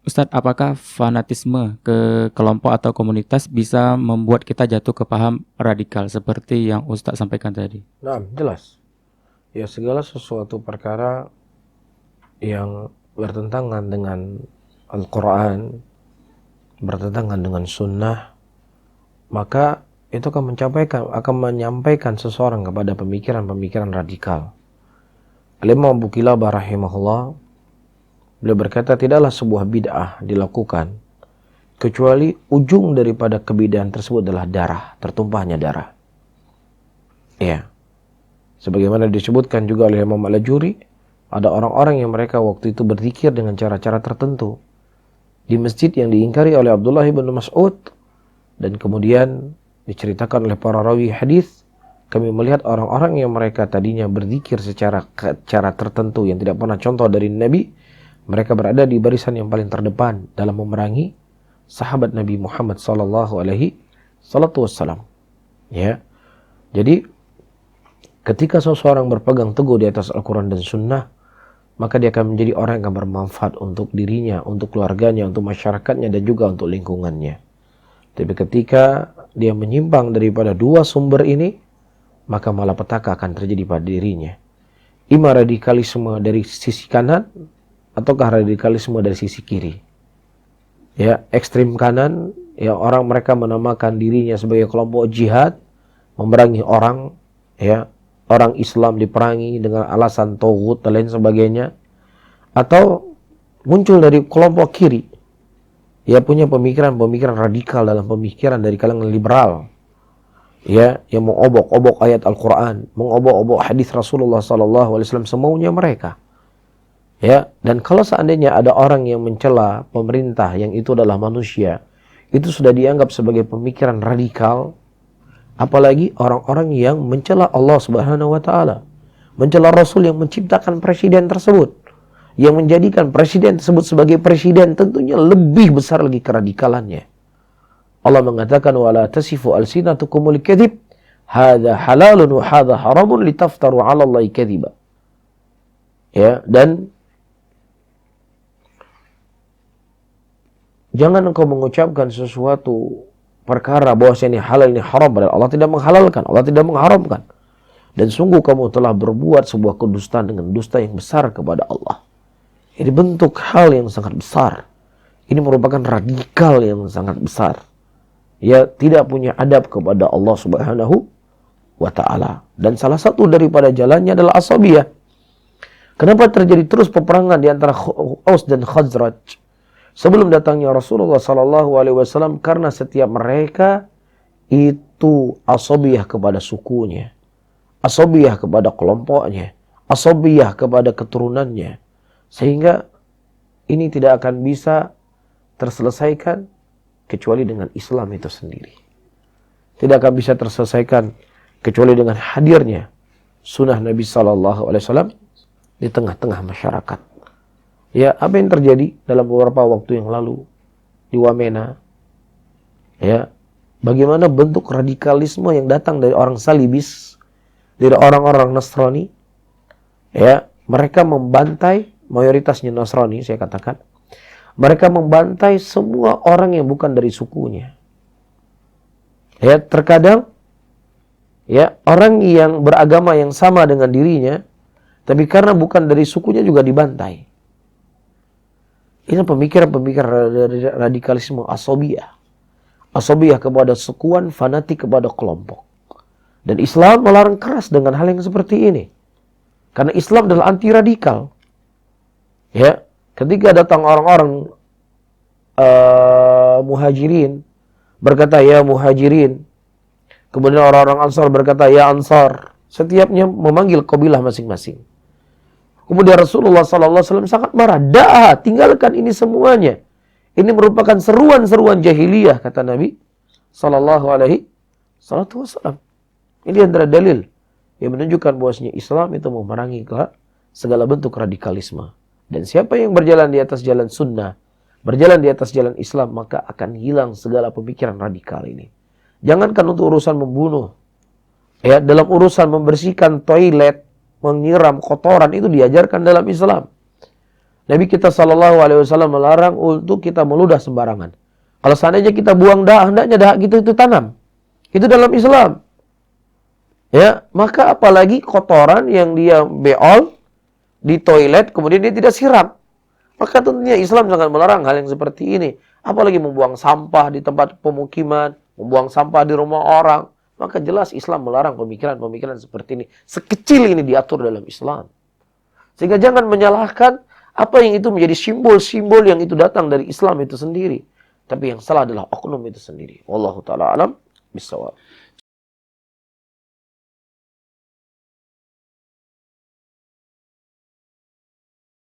Ustadz, apakah fanatisme ke kelompok atau komunitas bisa membuat kita jatuh ke paham radikal seperti yang Ustadz sampaikan tadi? Nah, jelas. Ya, segala sesuatu perkara yang bertentangan dengan Al-Quran, bertentangan dengan Sunnah, maka itu akan menyampaikan seseorang kepada pemikiran-pemikiran radikal. Al-Imam Abu Qilabah rahimahullah, beliau berkata, tidaklah sebuah bid'ah dilakukan kecuali ujung daripada kebid'ahan tersebut adalah darah, tertumpahnya darah. Ya, sebagaimana disebutkan juga oleh Imam Al-Ajuri, ada orang-orang yang mereka waktu itu berzikir dengan cara-cara tertentu di masjid yang diingkari oleh Abdullah bin Mas'ud, dan kemudian diceritakan oleh para rawi hadis, kami melihat orang-orang yang mereka tadinya berzikir secara cara tertentu yang tidak pernah contoh dari Nabi, mereka berada di barisan yang paling terdepan dalam memerangi sahabat Nabi Muhammad sallallahu alaihi wasallam. Ya. Jadi ketika seseorang berpegang teguh di atas Al-Quran dan Sunnah, maka dia akan menjadi orang yang akan bermanfaat untuk dirinya, untuk keluarganya, untuk masyarakatnya, dan juga untuk lingkungannya. Tapi ketika dia menyimpang daripada dua sumber ini, maka malapetaka akan terjadi pada dirinya. Ima radikalisme dari sisi kanan, ataukah radikalisme dari sisi kiri. Ya, ekstrim kanan, ya orang mereka menamakan dirinya sebagai kelompok jihad, memerangi orang, ya, orang Islam diperangi dengan alasan tauhid dan lain sebagainya. Atau muncul dari kelompok kiri, ya punya pemikiran-pemikiran radikal dalam pemikiran dari kalangan liberal, ya, yang mengobok-obok ayat Al-Quran, mengobok-obok hadis Rasulullah SAW semaunya mereka. Ya, dan kalau seandainya ada orang yang mencela pemerintah yang itu adalah manusia, itu sudah dianggap sebagai pemikiran radikal. Apalagi orang-orang yang mencela Allah Subhanahu wa taala, mencela Rasul yang menciptakan presiden tersebut, yang menjadikan presiden tersebut sebagai presiden, tentunya lebih besar lagi keradikalannya. Allah mengatakan, wala tasifu alsinatukumul kadzib, hadza halalun wa hadza haramun litaftaru 'ala Allahi kadziba. Ya, dan jangan engkau mengucapkan sesuatu perkara bahwa ini halal, ini haram, padahal Allah tidak menghalalkan, Allah tidak mengharamkan. Dan sungguh kamu telah berbuat sebuah kedustaan dengan dusta yang besar kepada Allah. Ini bentuk hal yang sangat besar. Ini merupakan radikal yang sangat besar. Ya, tidak punya adab kepada Allah Subhanahu wa taala. Dan salah satu daripada jalannya adalah asabiyah. Kenapa terjadi terus peperangan di antara Aus dan Khazraj sebelum datangnya Rasulullah sallallahu alaihi wasallam? Karena setiap mereka itu asabiyah kepada sukunya, asabiyah kepada kelompoknya, asabiyah kepada keturunannya, sehingga ini tidak akan bisa terselesaikan kecuali dengan Islam itu sendiri. Tidak akan bisa terselesaikan kecuali dengan hadirnya sunnah Nabi sallallahu alaihi wasallam di tengah-tengah masyarakat. Ya, apa yang terjadi dalam beberapa waktu yang lalu di Wamena? Ya, bagaimana bentuk radikalisme yang datang dari orang salibis, dari orang-orang Nasrani? Ya, mereka membantai, mayoritasnya Nasrani saya katakan. Mereka membantai semua orang yang bukan dari sukunya. Ya, terkadang ya, orang yang beragama yang sama dengan dirinya, tapi karena bukan dari sukunya juga dibantai. Ini pemikiran-pemikiran radikalisme asabiyah. Asabiyah kepada sukuan, fanatik kepada kelompok. Dan Islam melarang keras dengan hal yang seperti ini. Karena Islam adalah anti radikal. Ya, ketika datang orang-orang muhajirin berkata ya muhajirin, kemudian orang-orang ansar berkata ya ansar, setiapnya memanggil kabilah masing-masing. Kemudian Rasulullah SAW sangat marah. Dah, tinggalkan ini semuanya. Ini merupakan seruan-seruan jahiliyah, kata Nabi SAW. Ini antara dalil yang menunjukkan bahwasanya Islam itu memerangi ke segala bentuk radikalisme. Dan siapa yang berjalan di atas jalan sunnah, berjalan di atas jalan Islam, maka akan hilang segala pemikiran radikal ini. Jangankan untuk urusan membunuh, ya, dalam urusan membersihkan toilet, menyiram kotoran, itu diajarkan dalam Islam. Nabi kita Shallallahu Alaihi Wasallam melarang untuk kita meludah sembarangan. Kalau seandainya kita buang dahak, hendaknya dahak kita itu tanam. Itu dalam Islam. Ya, maka apalagi kotoran yang dia beol di toilet, kemudian dia tidak siram. Maka tentunya Islam sangat melarang hal yang seperti ini. Apalagi membuang sampah di tempat pemukiman, membuang sampah di rumah orang. Maka jelas Islam melarang pemikiran-pemikiran seperti ini. Sekecil ini diatur dalam Islam. Sehingga jangan menyalahkan apa yang itu menjadi simbol-simbol yang itu datang dari Islam itu sendiri. Tapi yang salah adalah oknum itu sendiri. Wallahu ta'ala alam bisawab.